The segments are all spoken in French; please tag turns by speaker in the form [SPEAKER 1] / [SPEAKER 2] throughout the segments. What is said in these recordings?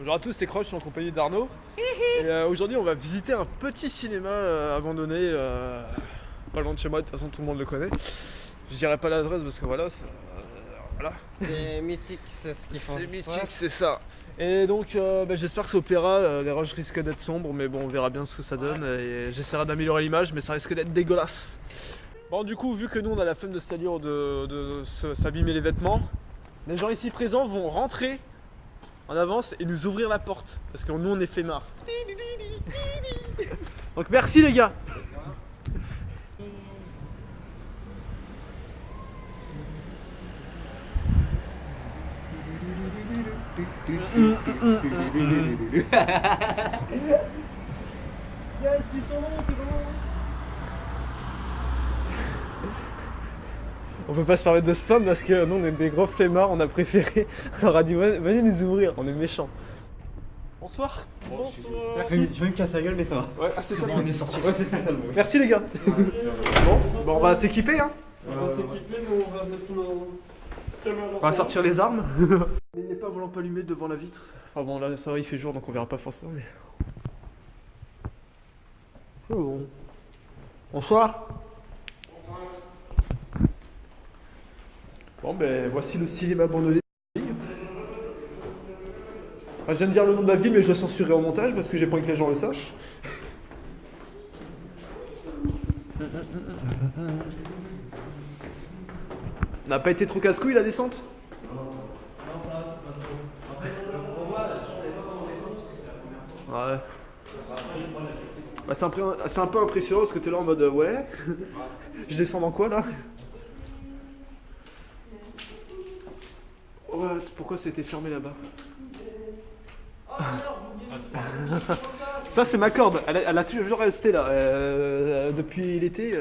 [SPEAKER 1] Bonjour à tous, c'est Croche, je suis en compagnie d'Arnaud. Et aujourd'hui, on va visiter un petit cinéma abandonné, pas loin de chez moi. De toute façon, tout le monde le connaît. Je dirais pas l'adresse parce que voilà, voilà.
[SPEAKER 2] C'est mythique, c'est ce qu'ils font.
[SPEAKER 1] C'est mythique, c'est ça. Et donc, j'espère que ça opérera. Les roches risquent d'être sombres, mais bon, on verra bien ce que ça donne. Et j'essaierai d'améliorer l'image, mais ça risque d'être dégueulasse. Bon, du coup, vu que nous on a la flemme de c'est-à-dire de s'abîmer les vêtements, les gens ici présents vont rentrer en avance et nous ouvrir la porte parce que nous on est flemmards. Donc merci les gars. Yes, ils sont bons, c'est bon. On peut pas se permettre de se plaindre parce que nous on est des gros flemmards, on a préféré. On leur a dit venez nous ouvrir, on est méchants. Bonsoir.
[SPEAKER 3] Bonsoir. Merci. Je vais me casser la gueule mais ça va.
[SPEAKER 1] Ouais, c'est ça.
[SPEAKER 3] Bon, on est sorti. Ouais, c'est ça le bruit.
[SPEAKER 1] Merci les gars. Bon, on va s'équiper hein.
[SPEAKER 3] On va s'équiper, mais on va mettre nos...
[SPEAKER 1] On va sortir les armes. N'ayez pas vos lampes allumées devant la vitre. Ah bon là ça va, il fait jour donc on verra pas forcément mais... Oh bon. Bonsoir. Bon ben voici le cinéma abandonné. Enfin, je viens de dire le nom de la ville mais je le censurerai au montage parce que j'ai pas envie que les gens le sachent. On n'a pas été trop casse-couille la descente?
[SPEAKER 3] Non, ça va, c'est pas trop. Après, on voit, je savais pas comment descendre parce que c'est la première fois.
[SPEAKER 1] Ouais. Bah, c'est un peu impressionnant parce que t'es là en mode ouais. Je descends dans quoi là? What? Pourquoi ça a été fermé là-bas? Ça c'est ma corde, elle a toujours resté là depuis l'été.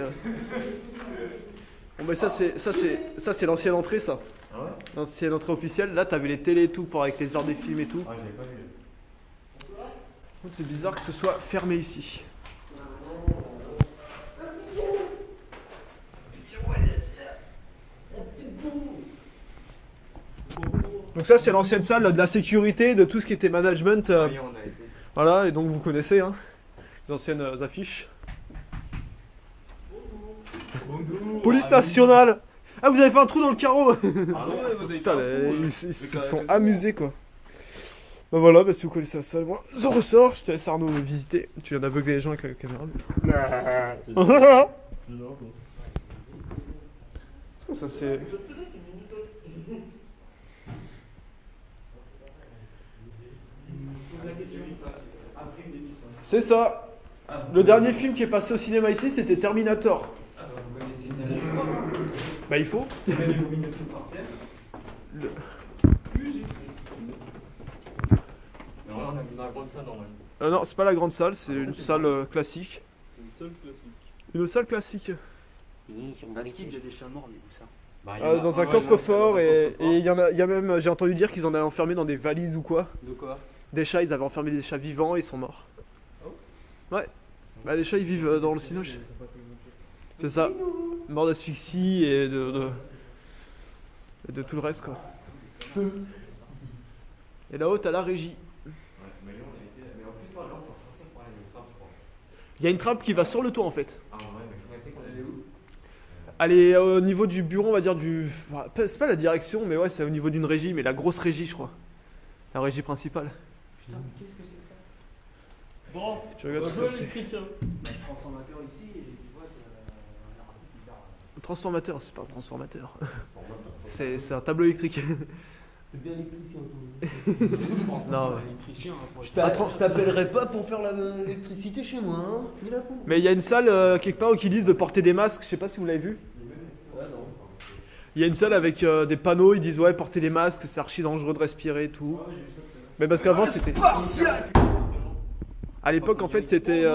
[SPEAKER 1] Bon bah ça c'est l'ancienne entrée ça.
[SPEAKER 3] Ah ouais?
[SPEAKER 1] L'ancienne entrée officielle. Là t'avais les télés et tout pour avec les heures des films et tout.
[SPEAKER 3] Ah, je l'ai pas vu.
[SPEAKER 1] C'est bizarre que ce soit fermé ici. Donc ça c'est l'ancienne salle de la sécurité, de tout ce qui était management.
[SPEAKER 3] Oui, on a été.
[SPEAKER 1] Voilà, et donc vous connaissez hein, les anciennes affiches.
[SPEAKER 3] Bonjour.
[SPEAKER 1] Police nationale. Ah vous avez fait un trou dans le carreau.
[SPEAKER 3] Ah ouais, vous avez fait
[SPEAKER 1] Putain,
[SPEAKER 3] un trou,
[SPEAKER 1] ils se sont
[SPEAKER 3] carré,
[SPEAKER 1] amusés quoi. Bah voilà, bah si vous connaissez la salle, moi je ressors, je te laisse Arnaud visiter. Tu viens d'aveugler les gens avec la caméra. Ça c'est... C'est ça. Le dernier film qui est passé au cinéma ici, c'était Terminator.
[SPEAKER 3] Ah bah vous connaissez une
[SPEAKER 1] Bah il faut.
[SPEAKER 3] Il y avait des bobines de tout par terre.
[SPEAKER 1] Le-
[SPEAKER 3] Mais on a vu dans la grande salle normalement.
[SPEAKER 1] non, c'est pas la grande salle, c'est une salle classique.
[SPEAKER 3] Une seule classique.
[SPEAKER 1] Une salle classique.
[SPEAKER 2] Est-ce qu'il y a des chats morts, mais où ça?
[SPEAKER 1] Dans un coffre-fort et il y a même, j'ai entendu dire qu'ils en avaient enfermé dans des valises ou quoi.
[SPEAKER 2] De quoi?
[SPEAKER 1] Des chats, ils avaient enfermé des chats vivants et ils sont morts. Ouais. Bah les chats ils vivent dans le cinoche. C'est ça. Mort d'asphyxie et de tout le reste quoi. Et là-haut t'as la régie.
[SPEAKER 3] Mais on a été. Mais en plus, là, on peut ressortir pour aller au trappe, je crois.
[SPEAKER 1] Il y a une trappe qui va sur le toit en fait.
[SPEAKER 3] Ah ouais, mais je pensais qu'on allait où?
[SPEAKER 1] Elle est au niveau du bureau, on va dire du... Enfin, c'est pas la direction, mais ouais, c'est au niveau d'une régie, mais la grosse régie, je crois. La régie principale.
[SPEAKER 2] Putain, mais qu'est-ce que c'est que ça?
[SPEAKER 4] Bon,
[SPEAKER 1] Tu regardes tout ça, c'est...
[SPEAKER 4] l'électricien.
[SPEAKER 2] Le transformateur ici, et tu vois, ça a l'air un peu bizarre.
[SPEAKER 1] Transformateur, c'est pas un transformateur. C'est un tableau électrique.
[SPEAKER 2] T'es bien électricien, toi.
[SPEAKER 1] Non,
[SPEAKER 4] Électricien, hein, pour
[SPEAKER 2] Je t'appellerai pas pour faire l'électricité chez moi, hein. Ni la pompe.
[SPEAKER 1] mais il y a une salle quelque part où ils disent de porter des masques, je sais pas si vous l'avez vu.
[SPEAKER 2] Ouais, non.
[SPEAKER 1] Il y a une salle avec des panneaux, ils disent ouais, porter des masques, c'est archi dangereux de respirer et tout. Mais parce qu'avant c'était... À l'époque en fait c'était...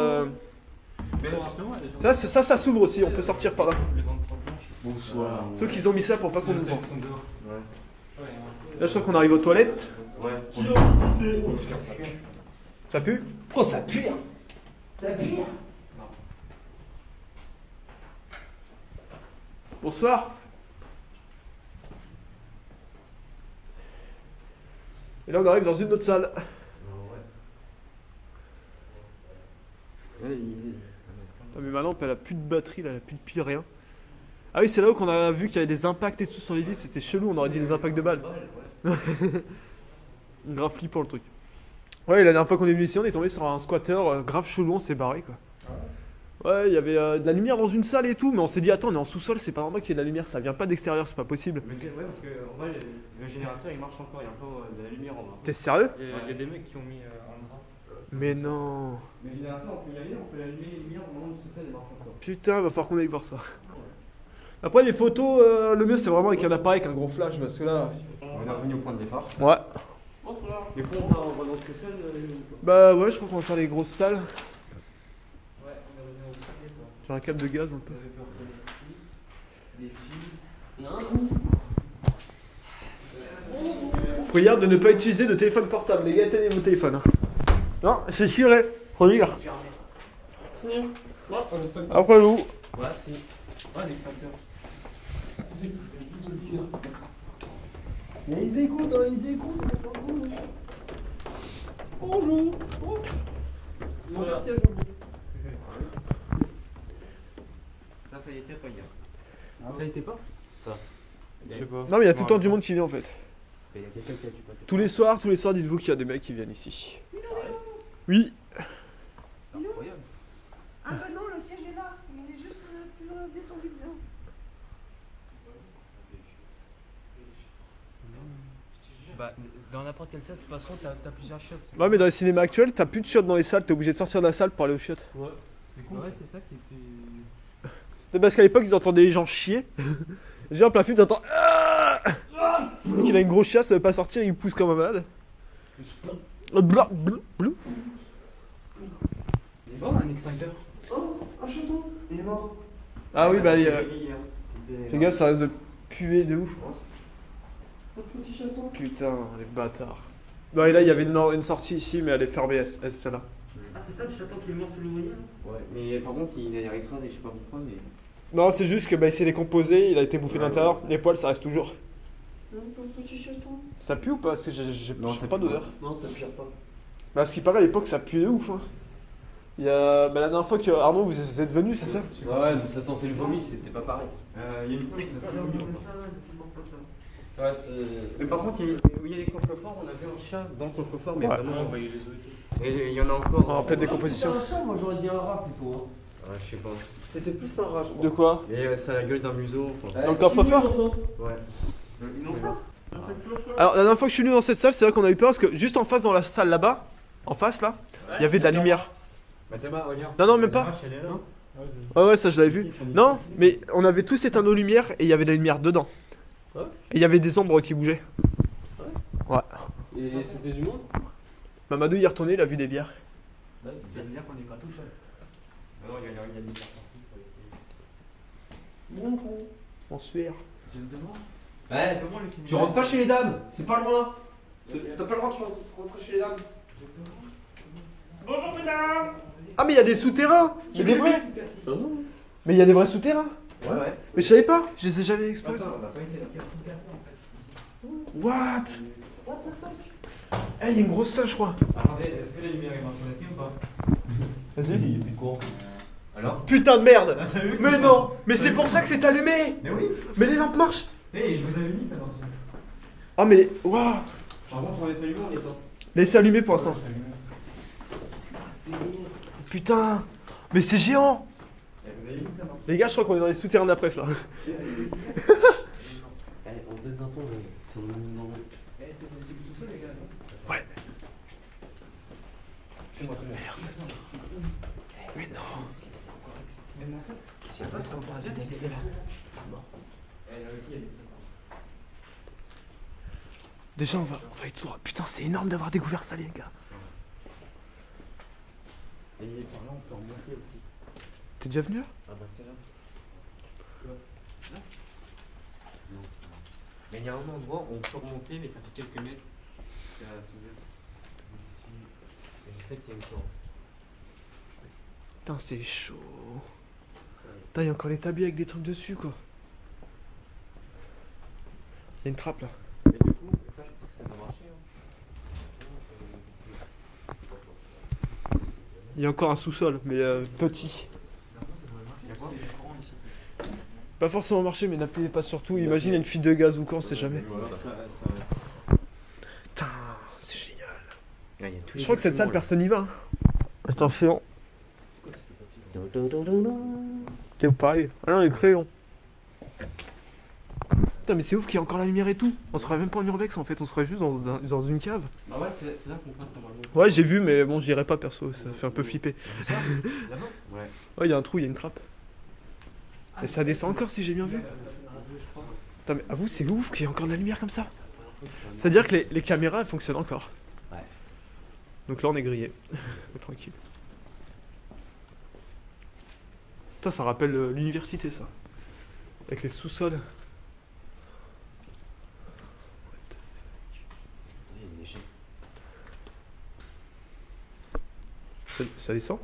[SPEAKER 3] Mais justement,
[SPEAKER 1] Ça s'ouvre aussi, on peut sortir par là.
[SPEAKER 3] les grandes portes blanches.
[SPEAKER 5] Bonsoir.
[SPEAKER 1] Ceux qui ont mis ça pour pas qu'on nous voit.
[SPEAKER 3] Ils sont dehors.
[SPEAKER 1] Là je sens qu'on arrive aux toilettes.
[SPEAKER 3] Ouais.
[SPEAKER 1] Ça pue?
[SPEAKER 2] Oh, ça pue, hein. Ça pue.
[SPEAKER 1] Bonsoir. Et là on arrive dans une autre salle. Ah, mais ma lampe elle a plus de batterie là, elle a plus de pile, rien. Ah oui, c'est là où qu'on a vu qu'il y avait des impacts et tout sur les vitres, c'était chelou, on aurait dit des impacts de balles. Grave flippant le truc. Ouais, la dernière fois qu'on est venu ici, on est tombé sur un squatter grave chelou, on s'est barré quoi. Ouais, il y avait de la lumière dans une salle et tout, mais on s'est dit attends, on est en sous-sol, c'est pas normal qu'il y ait de la lumière, ça vient pas d'extérieur, c'est pas possible.
[SPEAKER 4] Mais ouais, parce que en vrai, le générateur il marche encore, il y a encore de la lumière en bas.
[SPEAKER 1] T'es sérieux?
[SPEAKER 3] Il y a des mecs qui ont mis un drap.
[SPEAKER 1] Mais non.
[SPEAKER 4] Mais le générateur, on peut y aller, on peut allumer les lumières au moment où ça marche encore.
[SPEAKER 1] Putain, va falloir qu'on aille voir ça. Après les photos, le mieux c'est vraiment avec un appareil avec un gros flash, parce que là...
[SPEAKER 4] On est revenu au point de départ.
[SPEAKER 1] Ouais.
[SPEAKER 4] Mais pour on va dans ce seul.
[SPEAKER 1] Bah ouais, je crois qu'on va faire les grosses salles. J'ai un câble de gaz un peu. Regarde de ne pas utiliser de téléphone portable, les gars, éteignez vos téléphones. Hein. Non, c'est tiré. Regarde. Après vous.
[SPEAKER 3] Ouais, si. Ouais, l'extincteur.
[SPEAKER 2] Mais ils écoutent, hein, ils écoutent.
[SPEAKER 3] Bonjour.
[SPEAKER 4] Non, merci à Jean. Ça y était pas hier.
[SPEAKER 3] Ça y était pas?
[SPEAKER 4] Je sais pas.
[SPEAKER 1] Non mais il y a tout le temps du monde qui vient en fait.
[SPEAKER 4] Il y a quelqu'un qui a dû passer.
[SPEAKER 1] Tous les soirs, dites-vous qu'il y a des mecs qui viennent ici. Oui.
[SPEAKER 4] Incroyable.
[SPEAKER 5] Ah bah non, le siège est là, mais il est juste plus descendu bien.
[SPEAKER 3] Bah, dans n'importe quelle salle, de toute façon, t'as plusieurs chiottes.
[SPEAKER 1] Ouais mais dans les cinémas actuels, t'as plus de chiottes dans les salles, t'es obligé de sortir de la salle pour aller aux chiottes.
[SPEAKER 3] Ouais. C'est cool. Ouais, c'est ça qui était.
[SPEAKER 1] C'est parce qu'à l'époque ils entendaient les gens chier. J'ai en plein film, t'entends. Qu'il a une grosse chiasse, ça veut pas sortir, il pousse comme un malade. Bla, bla, bla.
[SPEAKER 3] Il est bon un extincteur.
[SPEAKER 2] Oh, un chaton, il est mort.
[SPEAKER 1] Ah oui, bah
[SPEAKER 4] C'était.
[SPEAKER 1] fais gaffe, ça reste de puer de ouf.
[SPEAKER 2] Un petit chaton.
[SPEAKER 1] Putain, les bâtards. Bah et là il y avait une sortie ici, mais elle est fermée, celle-là.
[SPEAKER 3] Ah, c'est ça le chaton qui est mort sur le voilier?
[SPEAKER 4] Ouais, mais par contre, il a l'air écrasé, je sais pas pourquoi, mais.
[SPEAKER 1] Non, c'est juste que bah, il s'est décomposé, il a été bouffé de l'intérieur, les poils ça reste toujours.
[SPEAKER 2] Un petit chaton.
[SPEAKER 1] Ça pue ou pas? Parce que j'ai
[SPEAKER 4] Non,
[SPEAKER 1] j'ai
[SPEAKER 4] ça
[SPEAKER 1] pas
[SPEAKER 4] pue
[SPEAKER 1] d'odeur.
[SPEAKER 2] Non, ça pire pas.
[SPEAKER 1] Bah, ce qui paraît à l'époque ça pue de ouf. Hein. Il y a... bah, la dernière fois que Arnaud vous êtes venu, c'est ça?
[SPEAKER 6] Ouais, mais ça sentait le vomi, c'était pas pareil.
[SPEAKER 4] Il y a une salle qui s'appelle le mignon. Ouais, mais par contre, où il y a les coffres-forts, on a vu un chat dans le coffre-fort, mais
[SPEAKER 1] Ouais.
[SPEAKER 4] vraiment.
[SPEAKER 3] On voyait les os.
[SPEAKER 4] Et il y en a encore.
[SPEAKER 1] En pleine décomposition.
[SPEAKER 2] C'était un chat, moi j'aurais dit un rat plutôt. Hein.
[SPEAKER 4] Ouais, je sais pas.
[SPEAKER 2] C'était plus un rat, je crois.
[SPEAKER 1] De quoi?
[SPEAKER 4] Mais ça a la gueule d'un museau. Enfin.
[SPEAKER 1] Dans le coffre-fort?
[SPEAKER 4] Ouais.
[SPEAKER 1] Alors la dernière fois que je suis venu dans cette salle, c'est vrai qu'on a eu peur parce que juste en face dans la salle là-bas, en face là, il y avait de la lumière.
[SPEAKER 4] Bah, Théma, regarde.
[SPEAKER 1] Non, non, même pas.
[SPEAKER 3] Elle est là.
[SPEAKER 1] Ouais, ouais, ça je l'avais vu. Non, mais on avait tous éteint nos lumières et il y avait de la lumière dedans.
[SPEAKER 2] Ouais.
[SPEAKER 1] Et il y avait des ombres qui bougeaient.
[SPEAKER 2] Et c'était du monde?
[SPEAKER 1] Mamadou y est retourné, il a vu des bières.
[SPEAKER 3] Ça veut dire qu'on n'est pas tout seul.
[SPEAKER 4] Non, il y a des bières partout.
[SPEAKER 2] Bon con.
[SPEAKER 1] En sueur.
[SPEAKER 3] Je me demande.
[SPEAKER 6] Ouais,
[SPEAKER 3] Comment le cinéma?
[SPEAKER 6] tu rentres pas chez les dames, c'est pas le droit. T'as pas le droit de rentrer chez les dames.
[SPEAKER 3] Bonjour mesdames.
[SPEAKER 1] Ah, mais il y a des souterrains! C'est des vrais!
[SPEAKER 2] Ah non.
[SPEAKER 1] Mais il y a des vrais souterrains!
[SPEAKER 4] Ouais, ouais.
[SPEAKER 1] Mais je savais pas! Je les ai jamais express.
[SPEAKER 4] Attends, on a pas été là.
[SPEAKER 1] What?
[SPEAKER 2] What the fuck?
[SPEAKER 1] Eh, il y a une grosse salle, je crois.
[SPEAKER 4] Attendez, est-ce que la lumière est marchée là-dessus ou pas?
[SPEAKER 1] Vas-y.
[SPEAKER 6] Il y a plus de courant.
[SPEAKER 4] Alors?
[SPEAKER 1] Putain de merde! Mais non! Mais c'est pour ça que c'est allumé!
[SPEAKER 4] Mais oui!
[SPEAKER 1] Mais les lampes marchent!
[SPEAKER 4] Hé, je vous avais dit ça marchait.
[SPEAKER 1] Ah, mais. Waouh!
[SPEAKER 4] Par contre, on laisse allumer en étant.
[SPEAKER 1] Laissez allumer pour l'instant.
[SPEAKER 2] C'est quoi ce délire?
[SPEAKER 1] Putain! Mais c'est géant!
[SPEAKER 4] Vous avez vu que ça marche?
[SPEAKER 1] Les gars, je crois qu'on est dans les souterrains d'après là.
[SPEAKER 2] Eh, on baisse un ton, c'est le monde normal.
[SPEAKER 3] Eh, c'est possible tout seul les gars.
[SPEAKER 1] Ouais.
[SPEAKER 4] Fais-moi ça.
[SPEAKER 1] Mais non!
[SPEAKER 3] Même en fait.
[SPEAKER 2] C'est pas trop pour aller d'Excel.
[SPEAKER 4] Eh, là aussi, il y a des salles.
[SPEAKER 1] Déjà, on va être tout. Putain, c'est énorme d'avoir découvert ça, les gars.
[SPEAKER 4] Et par là, on peut remonter aussi.
[SPEAKER 1] T'es déjà venu là?
[SPEAKER 4] Ah bah c'est là. Tu vois? Là? Non, c'est pas là. Mais il y a un endroit où on peut remonter, mais ça fait quelques mètres. C'est à ici. Et je sais qu'il y a une torrent.
[SPEAKER 1] Putain, c'est chaud. Putain, il y a encore l'établi avec des trucs dessus, quoi. Il y a une trappe là.
[SPEAKER 4] Mais du coup, ça, je pense que ça va marcher. Hein.
[SPEAKER 1] Il y a encore un sous-sol, mais petit.
[SPEAKER 4] Il y a quoi? Il y a courant ici.
[SPEAKER 1] Pas forcément marché, mais n'appuyez pas sur tout. Imagine, il y a une fuite de gaz ou quand, on sait jamais. Putain, c'est génial.
[SPEAKER 4] Ah, il y a tous
[SPEAKER 1] Je crois que cette salle, personne n'y va. Hein. Attention. C'est pareil. Ah non, les crayons. Putain, mais c'est ouf qu'il y a encore la lumière et tout. On serait même pas en urbex en fait, on serait juste dans une cave.
[SPEAKER 4] Ah ouais, c'est là qu'on passe normalement.
[SPEAKER 1] Ouais, j'ai vu, mais bon, j'irai pas perso, ça fait un peu flipper.
[SPEAKER 4] Ça là-bas? Ouais.
[SPEAKER 1] Ouais, il y a un trou, il y a une trappe. Et ça descend encore si j'ai bien vu. Putain, mais avoue, c'est ouf qu'il y ait encore de la lumière comme ça. C'est-à-dire que les caméras elles fonctionnent encore.
[SPEAKER 4] Ouais.
[SPEAKER 1] Donc là, on est grillé. Tranquille. Putain, ça rappelle l'université ça. Avec les sous-sols.
[SPEAKER 4] Il y a une échelle.
[SPEAKER 1] Ça descend?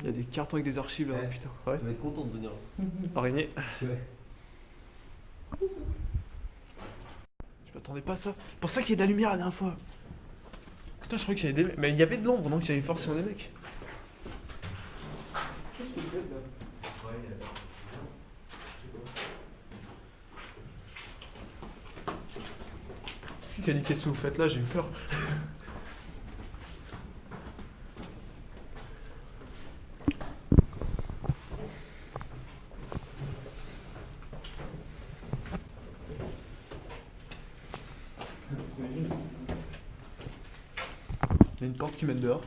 [SPEAKER 1] Il y a des cartons avec des archives là,
[SPEAKER 6] Ouais.
[SPEAKER 1] putain. Ouais.
[SPEAKER 6] On va être content de venir.
[SPEAKER 1] Araignée.
[SPEAKER 6] Ouais.
[SPEAKER 1] Je m'attendais pas à ça. C'est pour ça qu'il y a de la lumière la dernière fois. Putain, je croyais qu'il y avait des mecs. Mais il y avait de l'ombre, donc il y avait forcément des mecs. Qui a dit qu'est-ce que vous faites là? J'ai eu peur. Il y a une porte qui mène dehors.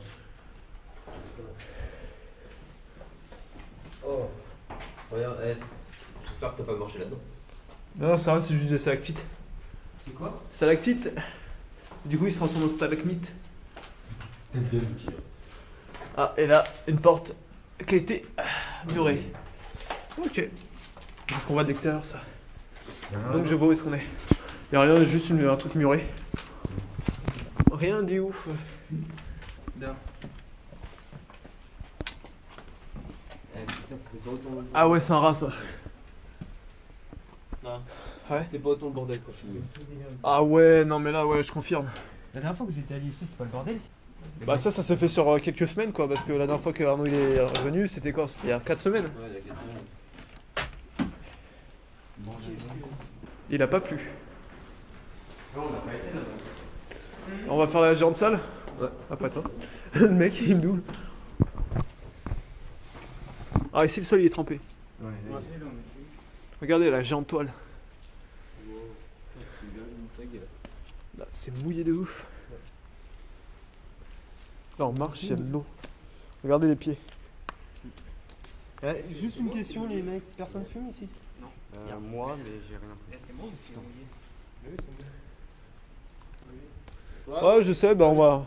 [SPEAKER 6] Oh. Regarde, j'espère que t'as pas marché là-dedans.
[SPEAKER 1] Non, ça va, c'est juste des stalactites.
[SPEAKER 6] C'est quoi?
[SPEAKER 1] Stalactites. Du coup, il se transforme en stalagmite.
[SPEAKER 6] T'aimes bien le tir.
[SPEAKER 1] Ah, et là, une porte qui a été murée. Ok. Parce qu'on voit de l'extérieur, ça. Donc je vois où est-ce qu'on est. Il n'y a rien, juste un truc muré. Rien du ouf. Ah ouais, c'est un rat, ça. Ouais.
[SPEAKER 6] C'était pas autant le bordel quand je suis venu.
[SPEAKER 1] Ah ouais, non mais là, ouais, je confirme.
[SPEAKER 4] La dernière fois que j'étais allé ici, c'est pas le bordel?
[SPEAKER 1] Bah ça s'est fait sur quelques semaines, quoi. Parce que la dernière fois que Arnaud il est revenu, c'était quoi? C'était il y a 4 semaines.
[SPEAKER 6] Ouais, il y a 4 semaines.
[SPEAKER 1] Il a pas plu.
[SPEAKER 4] Non, on n'a pas été là-bas.
[SPEAKER 1] On va faire la géante salle?
[SPEAKER 6] Ouais.
[SPEAKER 1] Après toi. Le mec, il me double. Ah, ici le sol il est trempé.
[SPEAKER 4] Ouais,
[SPEAKER 1] Regardez la géante toile. Là, c'est mouillé de ouf. Là, on marche, il y a de l'eau. Regardez les pieds.
[SPEAKER 2] Juste une question, les mecs, personne fume ici?
[SPEAKER 4] moi, mais j'ai rien pris.
[SPEAKER 3] C'est moi aussi.
[SPEAKER 1] Ouais, je sais, bah on va.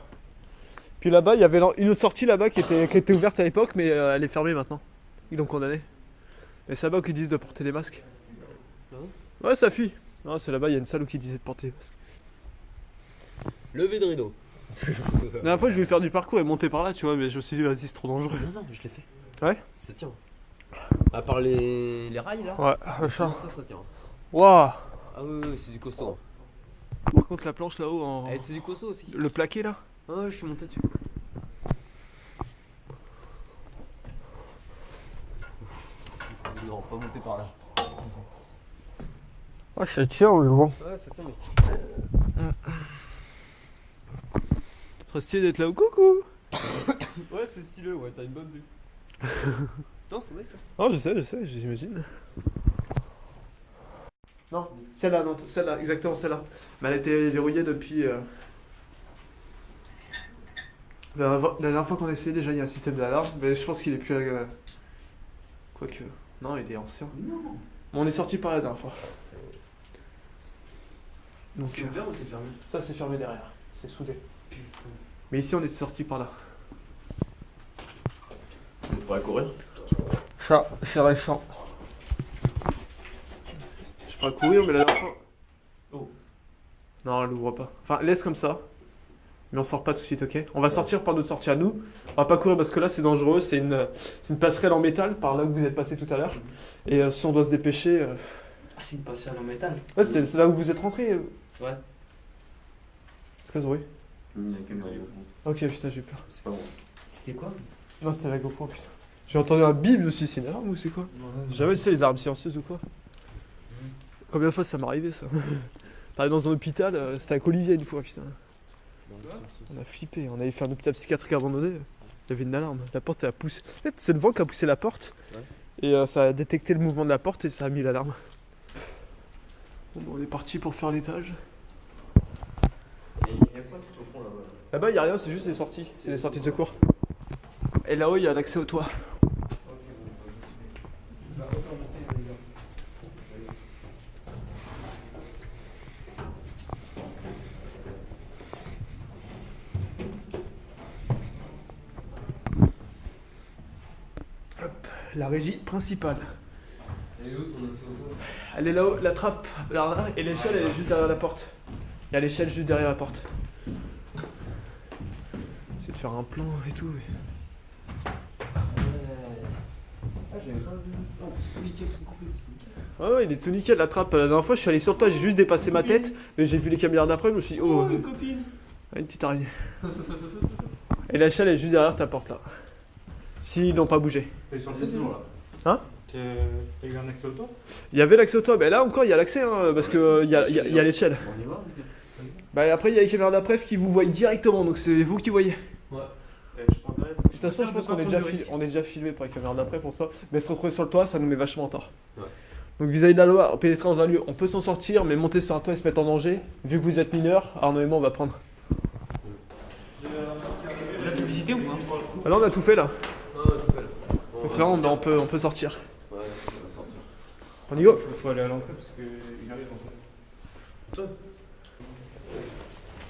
[SPEAKER 1] Puis là-bas, il y avait une autre sortie là-bas qui était ouverte à l'époque, mais elle est fermée maintenant. Ils l'ont condamné. Et c'est là-bas qu'ils disent de porter des masques. Ouais, ça fuit. Non, c'est là-bas, il y a une salle où ils disaient de porter des masques.
[SPEAKER 6] Levé de rideau.
[SPEAKER 1] La dernière fois, je voulais faire du parcours et monter par là, tu vois, mais je me suis dit, vas-y, c'est trop dangereux.
[SPEAKER 6] Non, je l'ai fait.
[SPEAKER 1] Ouais?
[SPEAKER 6] Ça tient. À part les rails là.
[SPEAKER 1] Ouais,
[SPEAKER 6] Sinon, ça tient.
[SPEAKER 1] Waouh!
[SPEAKER 6] Ah oui, c'est du costaud.
[SPEAKER 1] Par contre, la planche là-haut,
[SPEAKER 6] C'est du costaud aussi.
[SPEAKER 1] le plaqué là.
[SPEAKER 6] Ah ouais, je suis monté dessus. Non, pas monter par là.
[SPEAKER 1] Ouais, ça tient, mais bon.
[SPEAKER 6] Ouais, ça tient, mec.
[SPEAKER 1] Ce serait stylé d'être là haut. Coucou!
[SPEAKER 6] Ouais, c'est stylé, ouais, t'as une bonne vue. Non, c'est vrai ça.
[SPEAKER 1] Non, je sais, j'imagine. Non, celle-là, non, celle-là, exactement celle-là. Mais elle était verrouillée depuis. La dernière fois qu'on a essayé, déjà, il y a un système d'alarme, mais je pense qu'il est plus. Quoique. Non, il est ancien. Non. Mais on est sorti par la dernière fois. Donc,
[SPEAKER 6] C'est ouvert ou c'est fermé?
[SPEAKER 1] ça, c'est fermé derrière. C'est soudé. Mais ici, on est sorti par là.
[SPEAKER 6] On pourrait courir.
[SPEAKER 1] Ça, c'est récent. Je pourrais courir, mais la dernière fois.
[SPEAKER 6] Oh.
[SPEAKER 1] Non, elle ouvre pas. Enfin, laisse comme ça. Mais on sort pas tout de suite, ok? On va sortir par notre sortie à nous. On va pas courir parce que là, c'est dangereux. C'est une passerelle en métal par là où vous êtes passé tout à l'heure. Et si on doit se dépêcher.
[SPEAKER 6] Ah, c'est une passerelle en métal.
[SPEAKER 1] Ouais, c'est là où vous êtes rentré.
[SPEAKER 6] Ouais.
[SPEAKER 1] C'est quoi ce bruit?
[SPEAKER 4] La caméra GoPro.
[SPEAKER 1] Ok, putain, j'ai eu peur.
[SPEAKER 4] C'est pas bon. C'était quoi?
[SPEAKER 1] Non, c'était la GoPro, putain. J'ai entendu un bip, je me suis dit, c'est une alarme ou c'est quoi? Jamais tu sais les armes silencieuses ou quoi? Combien de fois ça m'est arrivé ça? T'arrives dans un hôpital, c'était avec Olivier une fois, putain. On a flippé, on avait fait un hôpital psychiatrique abandonné. Il y avait une alarme, la porte elle a poussé. En fait, c'est le vent qui a poussé la porte. Et ça a détecté le mouvement de la porte et ça a mis l'alarme. Bon, on est parti pour faire l'étage.
[SPEAKER 4] Et il y a quoi tout au fond là-bas?
[SPEAKER 1] Là-bas, il y a rien, c'est juste des sorties. C'est des sorties de secours. Et là-haut, il y a l'accès au toit. Hop, la régie principale.
[SPEAKER 6] Elle est où ton accès au toit?
[SPEAKER 1] Elle est là-haut, la trappe, là, et l'échelle elle est juste derrière la porte. Il y a l'échelle juste derrière la porte. J'essaie de faire un plan et tout. Mais... ouais, il est tout nickel la trappe. La dernière fois, je suis allé sur toi, j'ai juste dépassé ma tête, mais j'ai vu les caméras d'après, je me suis dit, oh,
[SPEAKER 6] une copine.
[SPEAKER 1] une petite araignée. Et l'échelle est juste derrière ta porte là. S'ils n'ont pas bougé.
[SPEAKER 6] T'es sur le toujours là.
[SPEAKER 1] Hein?
[SPEAKER 6] T'as eu un accès au toit?
[SPEAKER 1] Il y avait l'accès au toit, mais là encore il y a l'accès, hein, parce que il y a l'échelle.
[SPEAKER 4] On y va?
[SPEAKER 1] Bah après il y a les caméras d'après qui vous voient directement, donc c'est vous qui voyez.
[SPEAKER 6] Ouais.
[SPEAKER 4] Je prendrai.
[SPEAKER 1] De toute façon, je pense qu'on est déjà filmé par les caméras d'après pour ça. Mais se retrouver sur le toit, ça nous met vachement en tort.
[SPEAKER 6] Ouais.
[SPEAKER 1] Donc vis-à-vis de la loi, pénétrer dans un lieu, on peut s'en sortir, mais monter sur un toit et se mettre en danger, vu que vous êtes mineur, Arnaud et moi on va prendre.
[SPEAKER 4] On a tout visité ou pas?
[SPEAKER 1] Ah là on a tout fait là.
[SPEAKER 6] Non, tout fait là.
[SPEAKER 1] Donc là on peut sortir.
[SPEAKER 6] Ouais, on va sortir.
[SPEAKER 1] On y go.
[SPEAKER 6] Faut aller à l'entrée parce qu'il arrive en fait.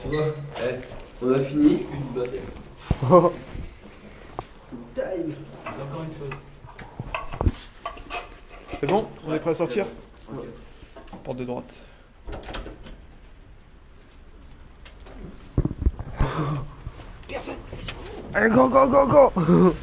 [SPEAKER 2] Tu vois, on a fini, une balle. Time.
[SPEAKER 4] Encore une chose.
[SPEAKER 1] C'est bon? On est prêt à sortir? Porte de droite. Personne. Allez, go, go, go, go.